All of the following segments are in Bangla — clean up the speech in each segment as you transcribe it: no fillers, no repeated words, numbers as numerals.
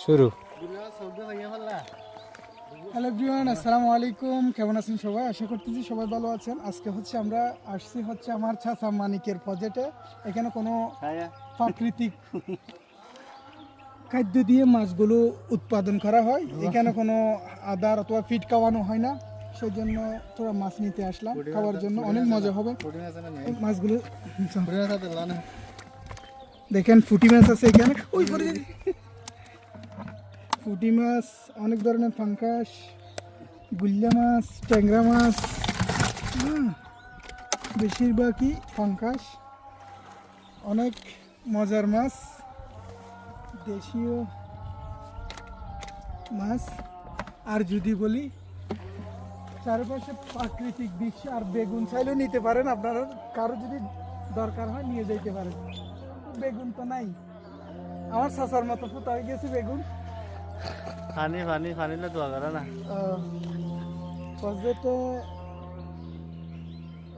শুরু। হ্যালো এভরিওয়ান, আসসালামু আলাইকুম। কেমন আছেন সবাই? আশা করতেছি সবাই ভালো আছেন। আজকে আমরা আসছি আমার চাচা মানিকের প্রজেক্টে। এখানে কোনো প্রাকৃতিক খাদ্য দিয়ে মাছগুলো উৎপাদন করা হয়। এখানে কোনো আদার অথবা ফিড খাওয়ানো হয় না, সেই জন্য তোরা মাছ নিতে আসলাম খাওয়ার জন্য। অনেক মজা হবে মাছগুলো। দেখেন ফুটি মাছ আছে এখানে, ওই করে পুঁটি মাছ, অনেক ধরনের পাঙ্কাশ, গুল্লা মাছ, ট্যাংরা মাছ, বেশিরভাগই পাঙ্কাশ। অনেক মজার মাছ, দেশীয় মাছ। আর যদি বলি চারপাশে প্রাকৃতিক দৃশ্য, আর বেগুন চাইলেও নিতে পারেন আপনারা, কারো যদি দরকার হয় নিয়ে যেতে পারেন। বেগুন তো নাই, আমার চাচার মতো ফুটা হয়ে গেছে বেগুন। পানি পানি পানি না দোয়া করে না। প্রজেক্টে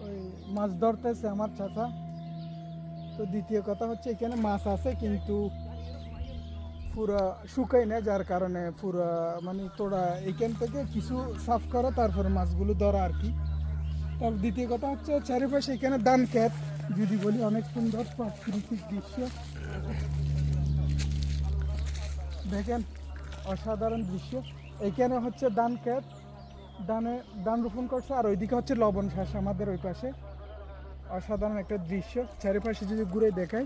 ওই মাছ ধরতেছে আমার চাচা। তো দ্বিতীয় কথা হচ্ছে এখানে মাছ আছে কিন্তু পুরা শুকাই না, যার কারণে পুরা মানে তোরা এখান থেকে কিছু সাফ করা, তারপরে মাছগুলো ধরা আর কি। তার দ্বিতীয় কথা হচ্ছে চারিপাশে এখানে ধান ক্ষেত, যদি বলি অনেক সুন্দর প্রাকৃতিক দৃশ্য। দেখেন অসাধারণ দৃশ্য। এইখানে হচ্ছে ধান ক্ষেত, ধান রোপণ করছে, আর ওইদিকে হচ্ছে লবণ চাষ আমাদের ওই পাশে। অসাধারণ একটা দৃশ্য, চারিপাশে যদি ঘুরে দেখাই।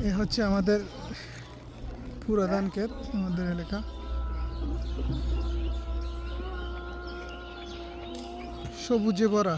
এ হচ্ছে আমাদের পুরো ধান ক্ষেত, আমাদের এলাকা। সবুজে ভরা।